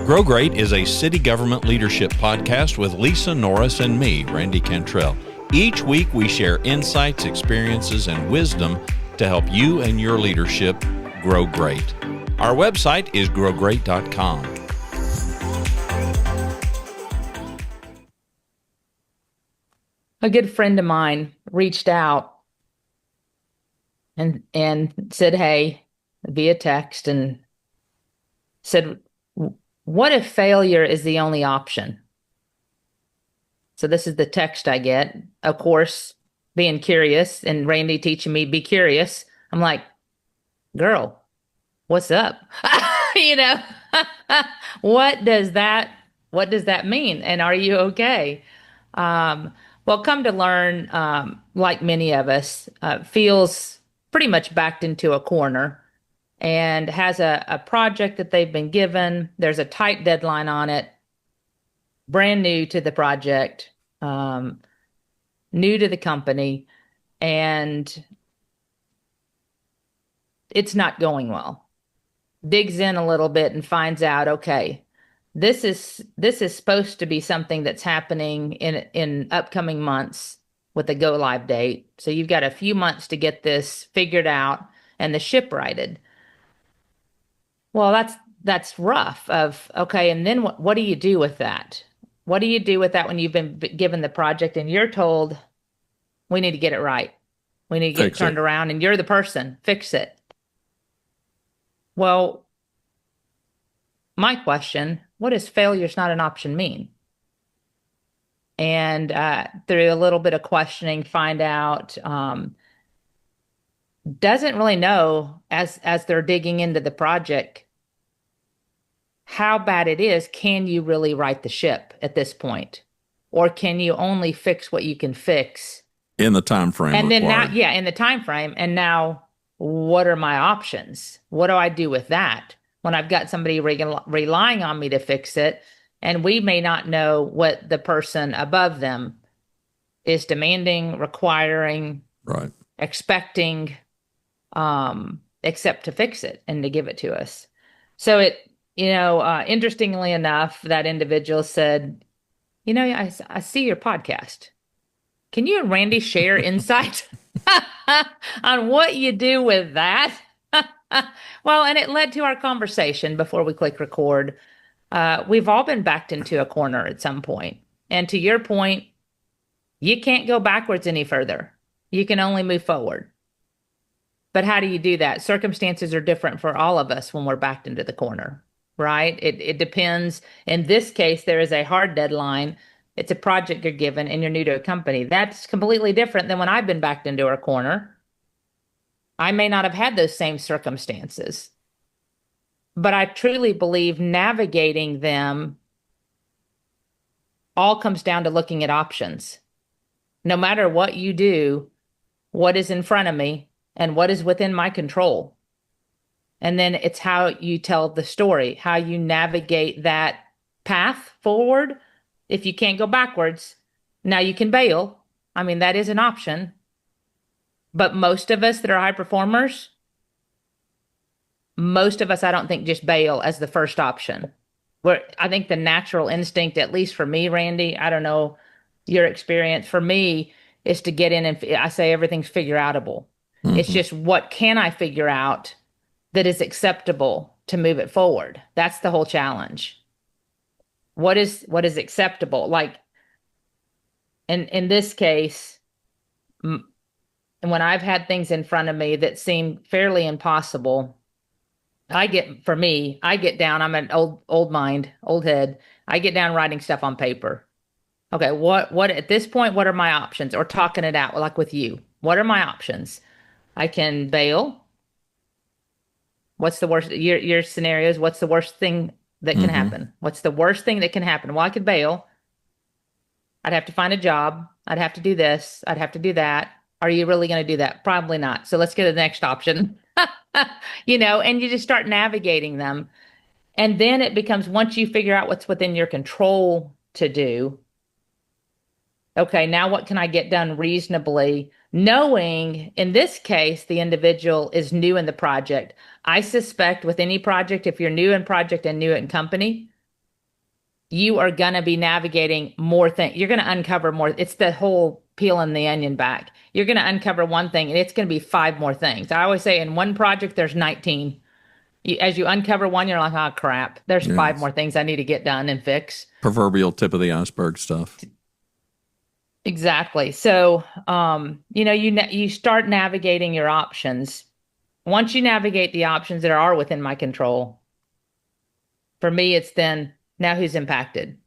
Grow Great is a city government leadership podcast with Lisa Norris and me, Randy Cantrell. Each week we share insights, experiences, and wisdom to help you and your leadership grow great. Our website is growgreat.com. A good friend of mine reached out and said, hey, via text, and said, what if failure is the only option? So this is the text I get. Of course, being curious, and Randy teaching me be curious. I'm like, girl, what's up? What does that mean? And are you okay? Well, come to learn, like many of us, feels pretty much backed into a corner and has a project that they've been given. There's a tight deadline on it, brand new to the project, new to the company, and it's not going well. Digs in a little bit and finds out, okay, this is supposed to be something that's happening in upcoming months with a go live date. So you've got a few months to get this figured out and the ship righted. Well, that's rough. Okay, and then what do you do with that? What do you do with that when you've been given the project and you're told, we need to get it right, we need to get it turned around, and you're the person, fix it? Well, my question, what does failure's not an option mean? And through a little bit of questioning, find out doesn't really know, as they're digging into the project, how bad it is. Can you really right the ship at this point? Or can you only fix what you can fix in the time frame? And then required. now, in the time frame. And now, what are my options? What do I do with that when I've got somebody relying on me to fix it, and we may not know what the person above them is demanding, requiring, right, expecting, except to fix it and to give it to us. So interestingly enough, that individual said, I see your podcast. Can you and Randy share insight on what you do with that? Well, and it led to our conversation before we click record. We've all been backed into a corner at some point. And to your point, you can't go backwards any further. You can only move forward. But how do you do that? Circumstances are different for all of us when we're backed into the corner, right? It depends. In this case, there is a hard deadline. It's a project you're given and you're new to a company. That's completely different than when I've been backed into a corner. I may not have had those same circumstances, but I truly believe navigating them all comes down to looking at options. No matter what you do, what is in front of me and what is within my control. And then it's how you tell the story, how you navigate that path forward. If you can't go backwards, now you can bail. I mean, that is an option. But most of us that are high performers, I don't think just bail as the first option. I think the natural instinct, at least for me, Randy, I don't know your experience, for me, is to get in and I say everything's figure outable. Mm-hmm. It's just, what can I figure out that is acceptable to move it forward? That's the whole challenge. What is acceptable? Like in this case, and when I've had things in front of me that seem fairly impossible, I get down, I'm an old mind, old head. I get down writing stuff on paper. Okay, what at this point, what are my options? Or talking it out, like with you. What are my options? I can bail. What's the worst, your scenarios, what's the worst thing that can happen? What's the worst thing that can happen? Well, I could bail. I'd have to find a job. I'd have to do this. I'd have to do that. Are you really going to do that? Probably not. So let's go to the next option. And you just start navigating them. And then it becomes, once you figure out what's within your control to do, okay, now what can I get done reasonably? Knowing, in this case, the individual is new in the project. I suspect with any project, if you're new in project and new in company, you are going to be navigating more things. You're going to uncover more. It's the whole peeling the onion back. You're going to uncover one thing and it's going to be five more things. I always say in one project, there's 19. As you uncover one, you're like, oh, crap. There's five more things I need to get done and fix. Proverbial tip of the iceberg stuff. Exactly. So, you start navigating your options. Once you navigate the options that are within my control, for me, it's then now who's impacted.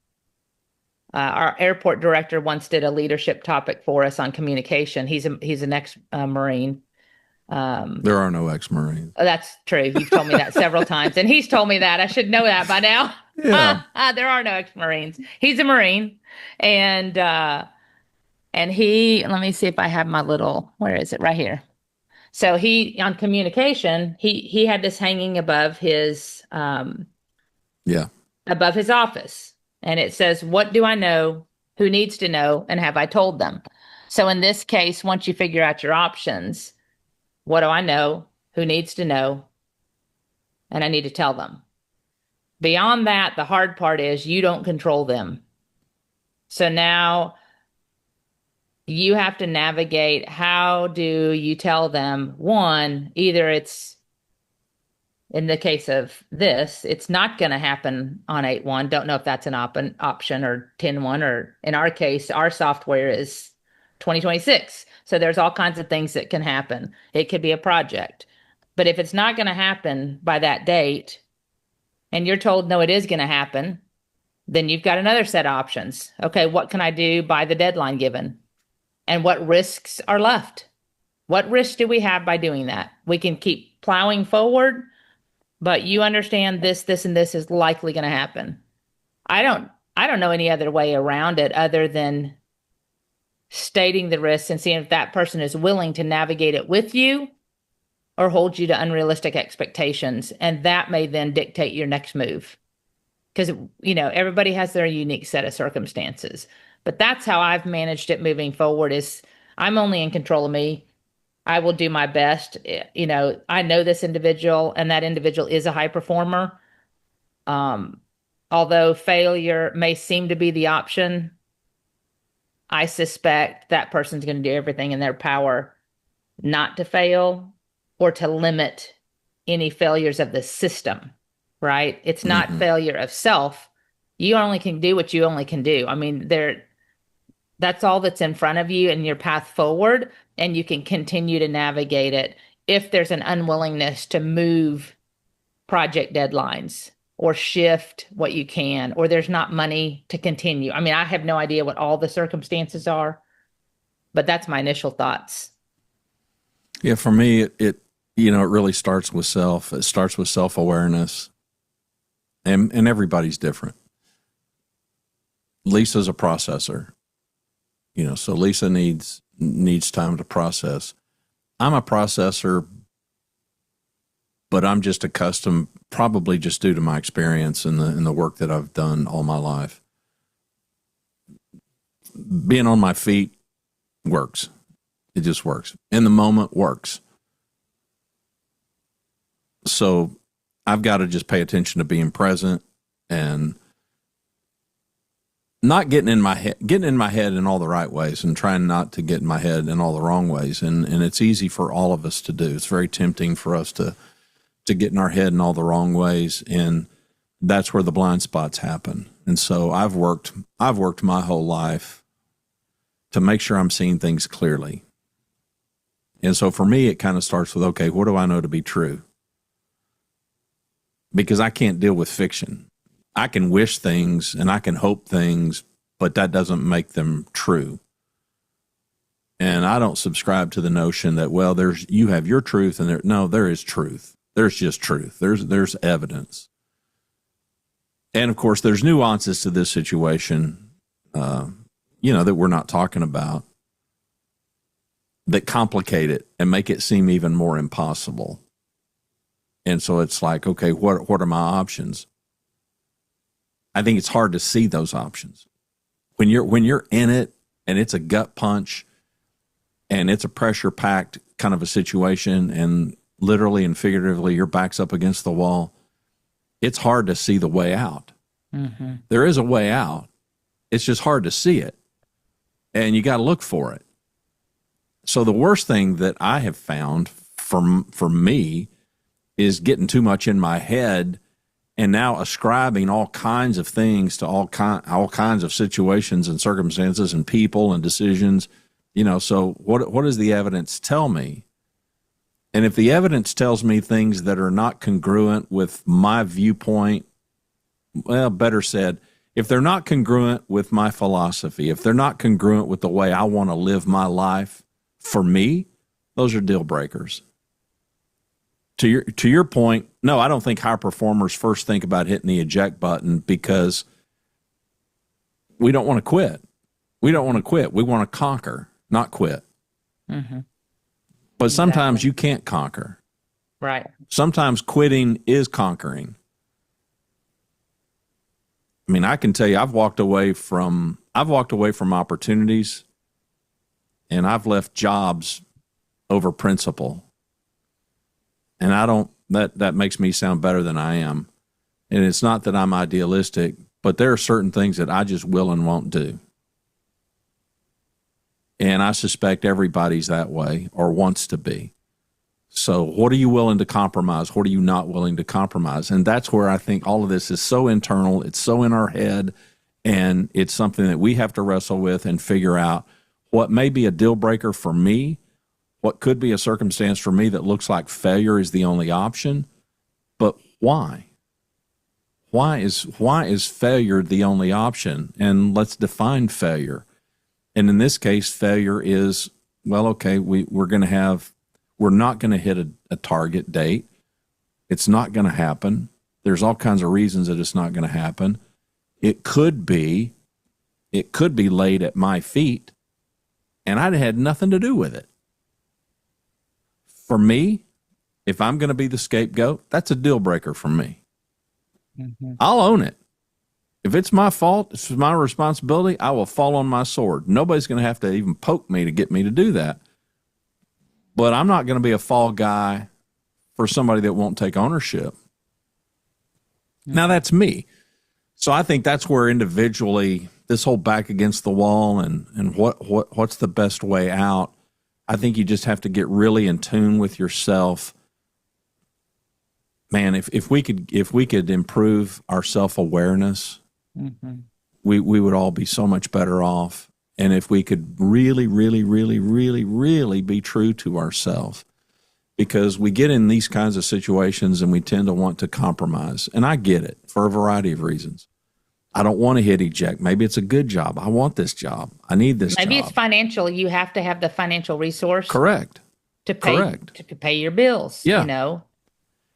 Our airport director once did a leadership topic for us on communication. He's an ex-Marine. There are no ex-Marines. Oh, that's true. You've told me that several times, and he's told me that. I should know that by now. Yeah. There are no ex-Marines. He's a Marine, and he. Let me see if I have my little. Where is it? Right here. So he on communication. He had this hanging above his. Above his office, and it says, "What do I know? Who needs to know? And have I told them?" So in this case, once you figure out your options. What do I know? Who needs to know? And I need to tell them. Beyond that, the hard part is you don't control them. So now you have to navigate, how do you tell them? One, either it's, in the case of this, it's not going to happen on 8/1. Don't know if that's an option or 10/1, or in our case, our software is 2026. So there's all kinds of things that can happen. It could be a project. But if it's not going to happen by that date, and you're told, no, it is going to happen, then you've got another set of options. Okay, what can I do by the deadline given? And what risks are left? What risks do we have by doing that? We can keep plowing forward, but you understand this, and this is likely going to happen. I don't know any other way around it other than stating the risks and seeing if that person is willing to navigate it with you or hold you to unrealistic expectations. And that may then dictate your next move. Because, everybody has their unique set of circumstances. But that's how I've managed it moving forward is I'm only in control of me. I will do my best. I know this individual and that individual is a high performer. Although failure may seem to be the option, I suspect that person's going to do everything in their power not to fail or to limit any failures of the system, right? It's not failure of self. You only can do what you only can do. I mean, that's all that's in front of you and your path forward, and you can continue to navigate it if there's an unwillingness to move project deadlines or shift what you can, or there's not money to continue. I mean, I have no idea what all the circumstances are, but that's my initial thoughts. Yeah, for me, it really starts with self. It starts with self-awareness, and everybody's different. Lisa's a processor, so Lisa needs time to process. I'm a processor, but I'm just accustomed, probably just due to my experience in the work that I've done all my life. Being on my feet works. It just works. In the moment works. So I've got to just pay attention to being present and not getting in my head in all the right ways and trying not to get in my head in all the wrong ways. And it's easy for all of us to do. It's very tempting for us to get in our head in all the wrong ways. And that's where the blind spots happen. And so I've worked my whole life to make sure I'm seeing things clearly. And so for me, it kind of starts with, okay, what do I know to be true? Because I can't deal with fiction. I can wish things and I can hope things, but that doesn't make them true. And I don't subscribe to the notion that, well, you have your truth and there is truth. There's just truth. There's evidence. And of course, there's nuances to this situation, that we're not talking about that complicate it and make it seem even more impossible. And so it's like, okay, what are my options? I think it's hard to see those options. When you're in it and it's a gut punch and it's a pressure-packed kind of a situation and literally and figuratively your back's up against the wall, it's hard to see the way out. Mm-hmm. There is a way out. It's just hard to see it, and you got to look for it. So the worst thing that I have found for me is getting too much in my head and now ascribing all kinds of things to all kinds of situations and circumstances and people and decisions. So what does the evidence tell me? And if the evidence tells me things that are not congruent with my viewpoint, well, better said, if they're not congruent with my philosophy, if they're not congruent with the way I want to live my life, for me, those are deal breakers. To your point, no, I don't think high performers first think about hitting the eject button because we don't want to quit. We don't want to quit. We want to conquer, not quit. Mm-hmm. But sometimes you can't conquer. Right. Sometimes quitting is conquering. I mean, I can tell you, I've walked away from opportunities, and I've left jobs over principle. And that makes me sound better than I am. And it's not that I'm idealistic, but there are certain things that I just will and won't do. And I suspect everybody's that way or wants to be. So what are you willing to compromise? What are you not willing to compromise? And that's where I think all of this is so internal. It's so in our head, and it's something that we have to wrestle with and figure out what may be a deal breaker for me, what could be a circumstance for me that looks like failure is the only option. But why? Why is failure the only option? And let's define failure. And in this case, failure is, well, okay, we're not going to hit a target date. It's not going to happen. There's all kinds of reasons that it's not going to happen. It could be laid at my feet, and I'd had nothing to do with it. For me, if I'm going to be the scapegoat, that's a deal breaker for me. Mm-hmm. I'll own it. If it's my fault, it's my responsibility, I will fall on my sword. Nobody's going to have to even poke me to get me to do that. But I'm not going to be a fall guy for somebody that won't take ownership. Mm-hmm. Now, that's me. So I think that's where individually this whole back against the wall and what's the best way out, I think you just have to get really in tune with yourself. Man, if we could improve our self-awareness, mm-hmm. we would all be so much better off. And if we could really, really, really, really, really be true to ourselves, because we get in these kinds of situations and we tend to want to compromise. And I get it for a variety of reasons. I don't want to hit eject. Maybe it's a good job. I want this job. I need this job. Maybe it's financial. You have to have the financial resource. Correct. To pay your bills. Yeah.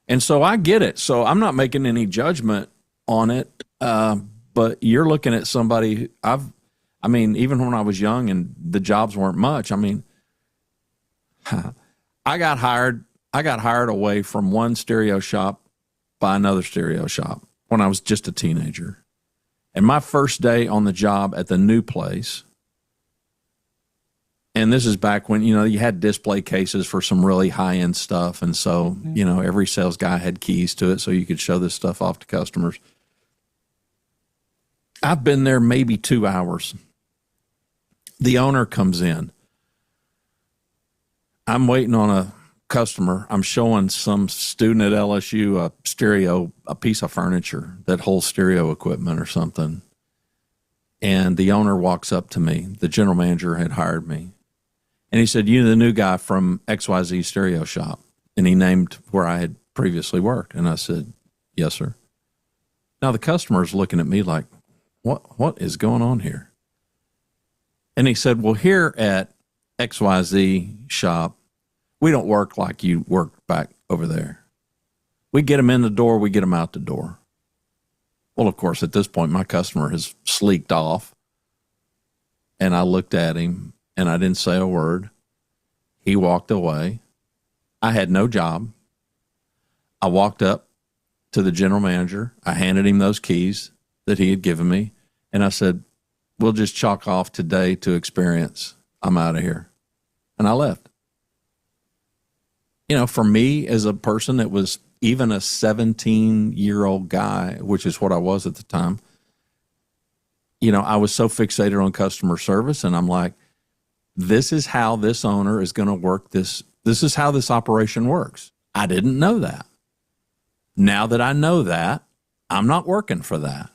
And so I get it. So I'm not making any judgment on it. But you're looking at somebody even when I was young and the jobs weren't much, I got hired away from one stereo shop by another stereo shop when I was just a teenager. And my first day on the job at the new place, and this is back when, you had display cases for some really high-end stuff. And so, mm-hmm. Every sales guy had keys to it so you could show this stuff off to customers. I've been there maybe 2 hours. The owner comes in. I'm waiting on a customer. I'm showing some student at LSU a piece of furniture that holds stereo equipment or something. And the owner walks up to me. The general manager had hired me. And he said, "You the new guy from XYZ stereo shop." And he named where I had previously worked. And I said, "Yes, sir." Now the customer is looking at me like, what is going on here? And he said, "Well, here at XYZ shop, we don't work like you work back over there. We get them in the door, we get them out the door." Well, of course, at this point, my customer has sleeked off. And I looked at him, and I didn't say a word. He walked away. I had no job. I walked up to the general manager. I handed him those keys that he had given me. And I said, "We'll just chalk off today to experience. I'm out of here." And I left. For me as a person that was even a 17-year-old guy, which is what I was at the time, I was so fixated on customer service, and I'm like, this is how this owner is going to work this. This is how this operation works. I didn't know that. Now that I know that, I'm not working for that.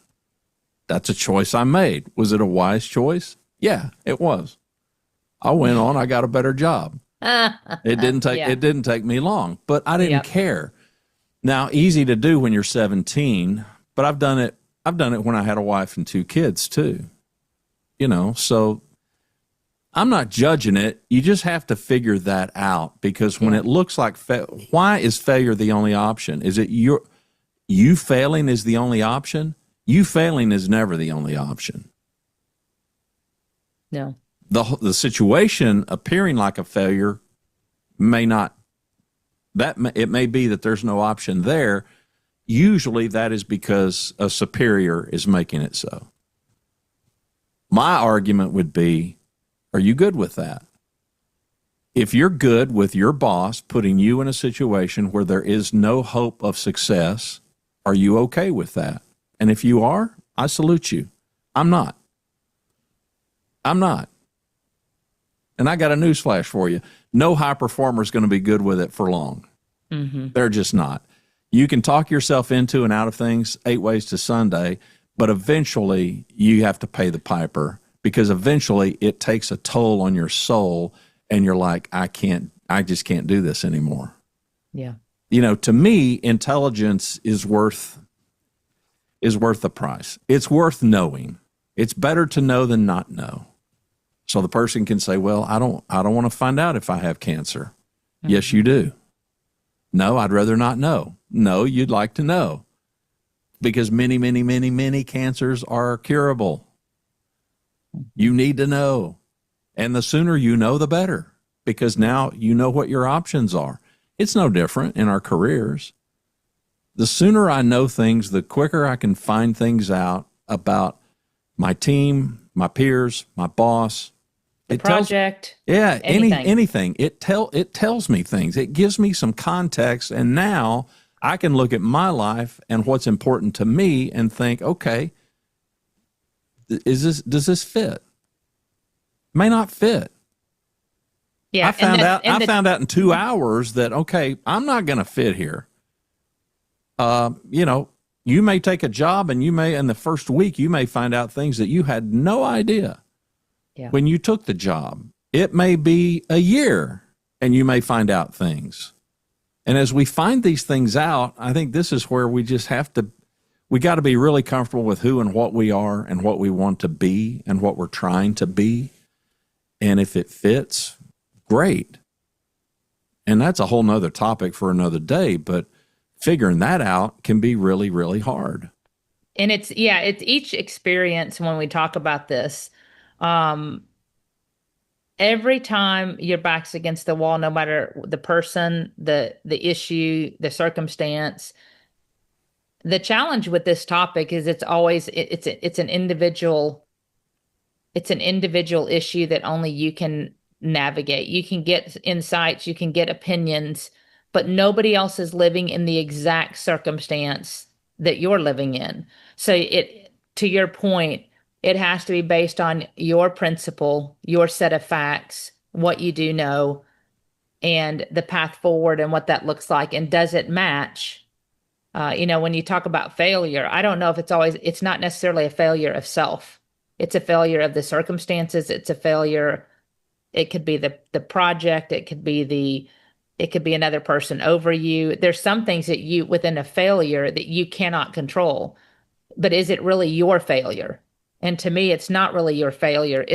That's a choice I made. Was it a wise choice? Yeah, it was. I went on, I got a better job. It didn't take me long, but I didn't care. Now, easy to do when you're 17, but I've done it when I had a wife and 2 kids too. So I'm not judging it. You just have to figure that out, because when it looks like why is failure the only option? Is it you failing is the only option? You failing is never the only option. No. The situation appearing like a failure may not, it may be that there's no option there. Usually that is because a superior is making it so. My argument would be, are you good with that? If you're good with your boss putting you in a situation where there is no hope of success, are you okay with that? And if you are, I salute you. I'm not. And I got a newsflash for you. No high performer is going to be good with it for long. Mm-hmm. They're just not. You can talk yourself into and out of things 8 ways to Sunday, but eventually you have to pay the piper, because eventually it takes a toll on your soul and you're like, I just can't do this anymore. Yeah. To me, intelligence is worth the price. It's worth knowing. It's better to know than not know. So the person can say, well, I don't want to find out if I have cancer. Mm-hmm. Yes, you do. No, I'd rather not know. No, you'd like to know, because many, many, many, many cancers are curable. You need to know. And the sooner you know, the better, because now you know what your options are. It's no different in our careers. The sooner I know things, the quicker I can find things out about my team, my peers, my boss. Project. Anything. It tells me things. It gives me some context, and now I can look at my life and what's important to me and think, okay, does this fit? May not fit. Yeah. I found out in 2 hours that, okay, I'm not going to fit here. You may take a job, and in the first week, you may find out things that you had no idea. Yeah. When you took the job. It may be a year, and you may find out things. And as we find these things out, I think this is where we just we got to be really comfortable with who and what we are and what we want to be and what we're trying to be. And if it fits, great. And that's a whole nother topic for another day, but figuring that out can be really, really hard. And it's each experience when we talk about this. Every time your back's against the wall, no matter the person, the issue, the circumstance, the challenge with this topic is it's an individual issue that only you can navigate. You can get insights, you can get opinions, but nobody else is living in the exact circumstance that you're living in. So to your point, it has to be based on your principle, your set of facts, what you do know, and the path forward and what that looks like. And does it match? When you talk about failure, I don't know if it's not necessarily a failure of self. It's a failure of the circumstances. It's a failure. It could be the project. It could be another person over you. There's some things that within a failure that you cannot control, but is it really your failure? And to me, it's not really your failure.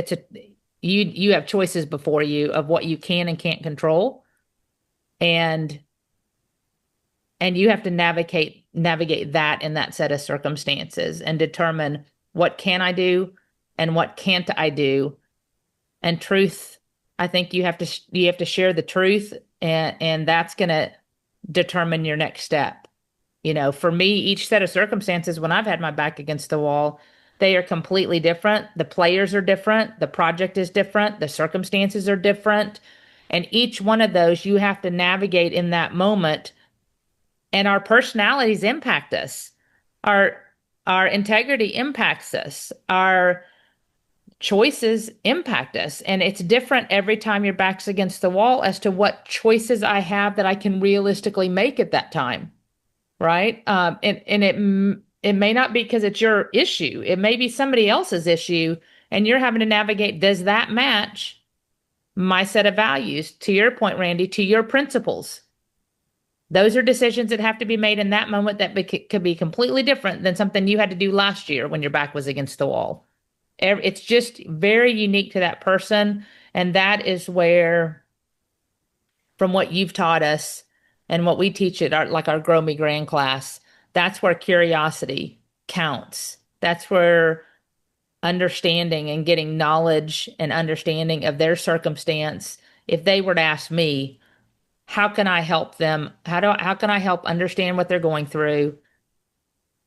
You have choices before you of what you can and can't control. And you have to navigate that in that set of circumstances and determine what can I do and what can't I do. And truth, I think you have to share the truth, and that's going to determine your next step. For me, each set of circumstances, when I've had my back against the wall, they are completely different. The players are different. The project is different. The circumstances are different. And each one of those you have to navigate in that moment And our personalities impact us. Our integrity impacts us. Our choices impact us. And it's different every time your back's against the wall as to what choices I have that I can realistically make at that time. Right. And it may not be because it's your issue. It may be somebody else's issue. And you're having to navigate, does that match my set of values? To your point, Randy, to your principles. Those are decisions that have to be made in that moment that could be completely different than something you had to do last year when your back was against the wall. It's just very unique to that person. And that is where, from what you've taught us and what we teach at our Grow Me Grand class, that's where curiosity counts. That's where understanding and getting knowledge and understanding of their circumstance. If they were to ask me, how can I help them? How can I help understand what they're going through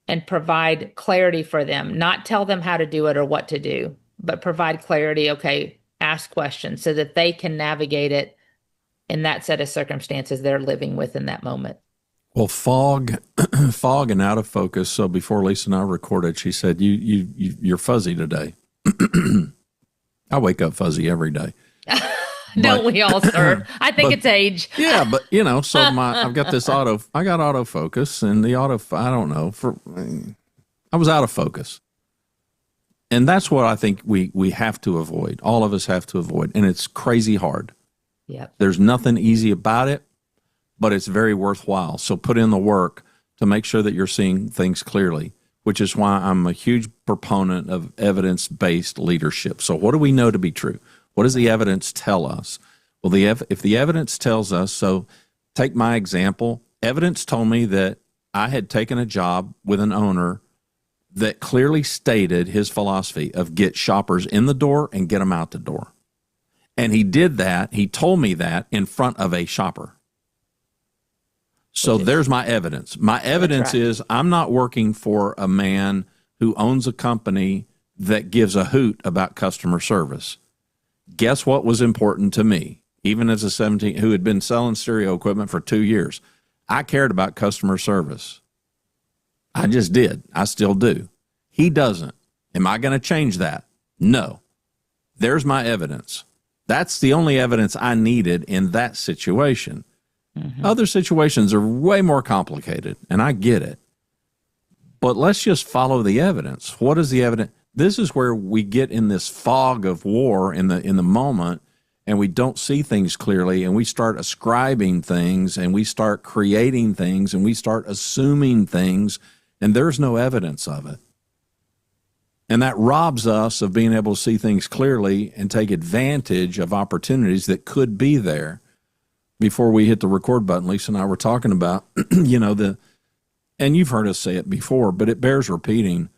and provide clarity for them? Not tell them how to do it or what to do, but provide clarity. Okay, ask questions so that they can navigate it in that set of circumstances they're living with in that moment. Well, fog and out of focus. So before Lisa and I recorded, she said, you're fuzzy today. I wake up fuzzy every day. Don't we all, sir? I think it's age. Yeah, but so I've got this autofocus, and I was out of focus. And that's what I think we have to avoid. All of us have to avoid. And it's crazy hard. Yeah. There's nothing easy about it, but it's very worthwhile. So put in the work to make sure that you're seeing things clearly, which is why I'm a huge proponent of evidence-based leadership. So what do we know to be true? What does the evidence tell us? Well, if the evidence tells us, so take my example, evidence told me that I had taken a job with an owner that clearly stated his philosophy of get shoppers in the door and get them out the door. And he did that. He told me that in front of a shopper. So there's my evidence. My evidence is I'm not working for a man who owns a company that gives a hoot about customer service. Guess what was important to me, even as a 17 who had been selling stereo equipment for 2 years? I cared about customer service. I just did. I still do. He doesn't. Am I going to change that? No. There's my evidence. That's the only evidence I needed in that situation. Mm-hmm. Other situations are way more complicated, and I get it. But let's just follow the evidence. What is the evidence? This is where we get in this fog of war in the moment, and we don't see things clearly, and we start ascribing things, and we start creating things, and we start assuming things, and there's no evidence of it. And that robs us of being able to see things clearly and take advantage of opportunities that could be there. Before we hit the record button, Lisa and I were talking about, and you've heard us say it before, but it bears repeating.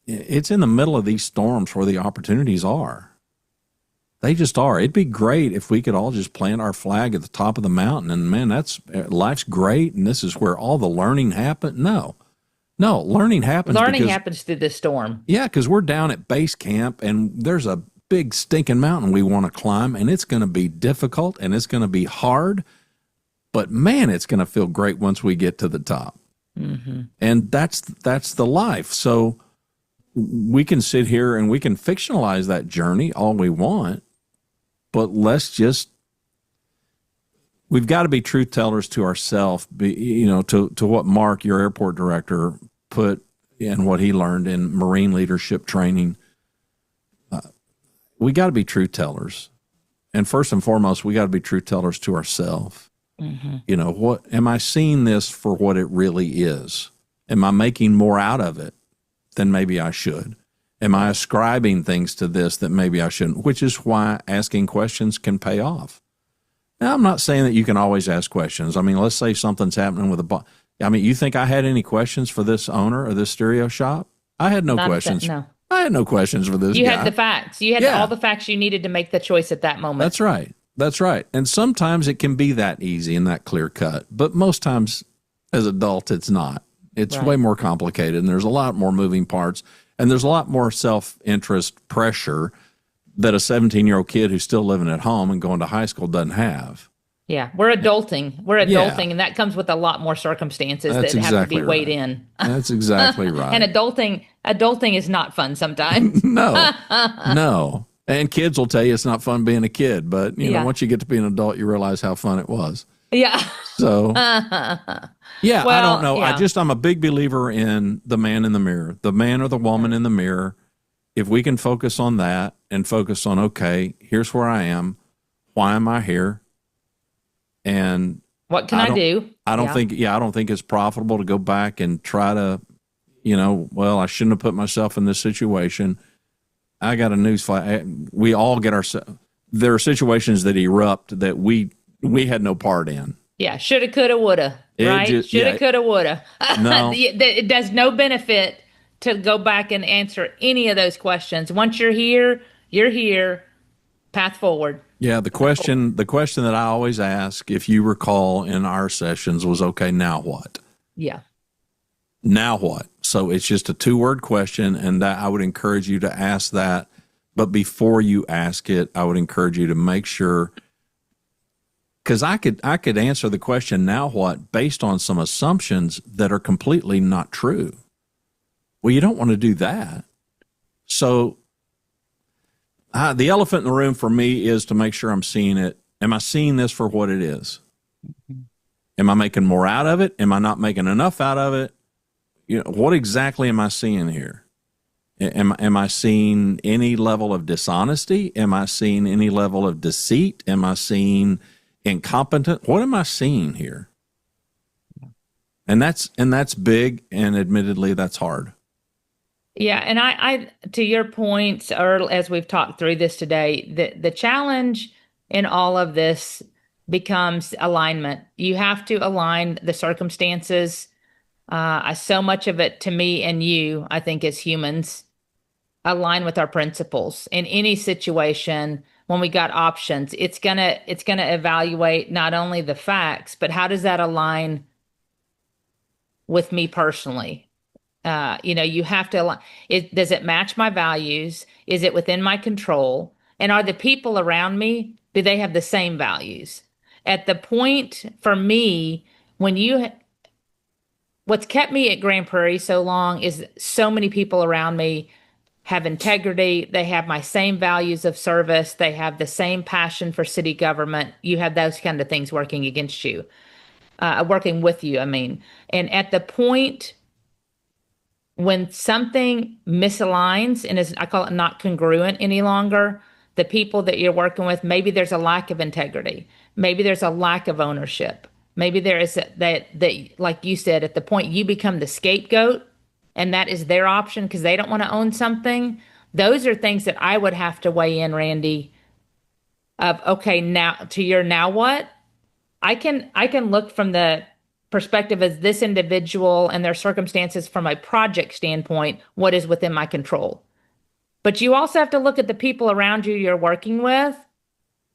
It's in the middle of these storms where the opportunities are. They just are. It'd be great if we could all just plant our flag at the top of the mountain and, man, life's great and this is where all the learning happens. No, learning happens. Happens through the storm. Yeah, because we're down at base camp and there's a big stinking mountain we want to climb, and it's going to be difficult and it's going to be hard, but man, it's going to feel great once we get to the top. Mm-hmm. And that's the life. So we can sit here and we can fictionalize that journey all we want, but we've got to be truth tellers to ourselves, to what Mark, your airport director, put in what he learned in Marine leadership training. We got to be truth tellers. And first and foremost, we got to be truth tellers to ourselves. Mm-hmm. What am I seeing this for what it really is? Am I making more out of it than maybe I should? Am I ascribing things to this that maybe I shouldn't? Which is why asking questions can pay off. Now, I'm not saying that you can always ask questions. I mean, let's say something's happening with you think I had any questions for this owner of this stereo shop? I had no questions. No. I had no questions for this guy. You had the facts. You had all the facts you needed to make the choice at that moment. That's right. And sometimes it can be that easy and that clear cut. But most times as adults, it's not. It's way more complicated, and there's a lot more moving parts, and there's a lot more self-interest pressure that a 17-year-old kid who's still living at home and going to high school doesn't have. Yeah, we're adulting. We're adulting, and that comes with a lot more circumstances That's that have to be exactly weighed right. in. That's exactly right. And adulting is not fun sometimes. No, no. And kids will tell you it's not fun being a kid, but you know, Yeah. once you get to be an adult, you realize how fun it was. Yeah. So, yeah, I Well, don't know. yeah. I'm a big believer in the man in the mirror, the man or the woman in the mirror. If we can focus on that and focus on, okay, here's where I am. Why am I here? And What can I do? I don't Yeah. think it's profitable to go back and try to, well, I shouldn't have put myself in this situation. I got a news flash. We all get ourselves. There are situations that erupt that we had no part in. Yeah. Shoulda, coulda, woulda. Right? Shoulda, coulda, woulda. No. It does no benefit to go back and answer any of those questions. Once you're here, you're here. Path forward. Yeah, the question that I always ask, if you recall in our sessions, was, okay, now what? Yeah. Now what? So it's just a 2-word question, and that I would encourage you to ask that. But before you ask it, I would encourage you to make sure, because I could answer the question, now what, based on some assumptions that are completely not true. Well, you don't want to do that. So the elephant in the room for me is to make sure I'm seeing it. Am I seeing this for what it is? Am I making more out of it? Am I not making enough out of it? What exactly am I seeing here? Am I seeing any level of dishonesty? Am I seeing any level of deceit? Am I seeing incompetent? What am I seeing here? And that's big, and admittedly, that's hard. Yeah, and I to your point, or as we've talked through this today, the challenge in all of this becomes alignment. You have to align the circumstances. So much of it, to me and you, I think, as humans, align with our principles. In any situation, when we got options, it's gonna evaluate not only the facts, but how does that align with me personally? You have to align. Does it match my values? Is it within my control? And are the people around me, do they have the same values? At the point for me, what's kept me at Grand Prairie so long is so many people around me have integrity. They have my same values of service. They have the same passion for city government. You have those kind of things working against you, working with you, I mean. And at the point when something misaligns and is, I call it, not congruent any longer, the people that you're working with, maybe there's a lack of integrity. Maybe there's a lack of ownership. Maybe there is that like you said, at the point you become the scapegoat, and that is their option because they don't want to own something. Those are things that I would have to weigh in, Randy, of, okay, now what? I can look from the perspective as this individual and their circumstances from a project standpoint, what is within my control. But you also have to look at the people around you you're working with,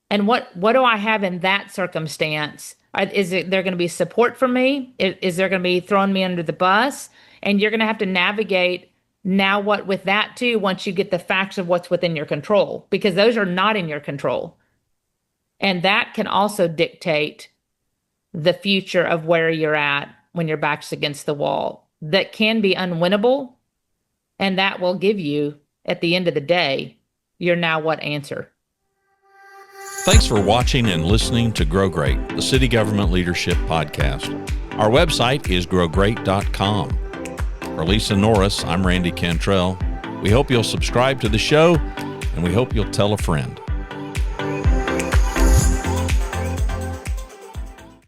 and what do I have in that circumstance? Is there going to be support for me? Is there going to be throwing me under the bus? And you're going to have to navigate now what with that too, once you get the facts of what's within your control, because those are not in your control. And that can also dictate the future of where you're at when your back's against the wall. That can be unwinnable, and that will give you, at the end of the day, your now what answer. Thanks for watching and listening to Grow Great, the City Government Leadership Podcast. Our website is growgreat.com. For Lisa Norris, I'm Randy Cantrell. We hope you'll subscribe to the show, and we hope you'll tell a friend.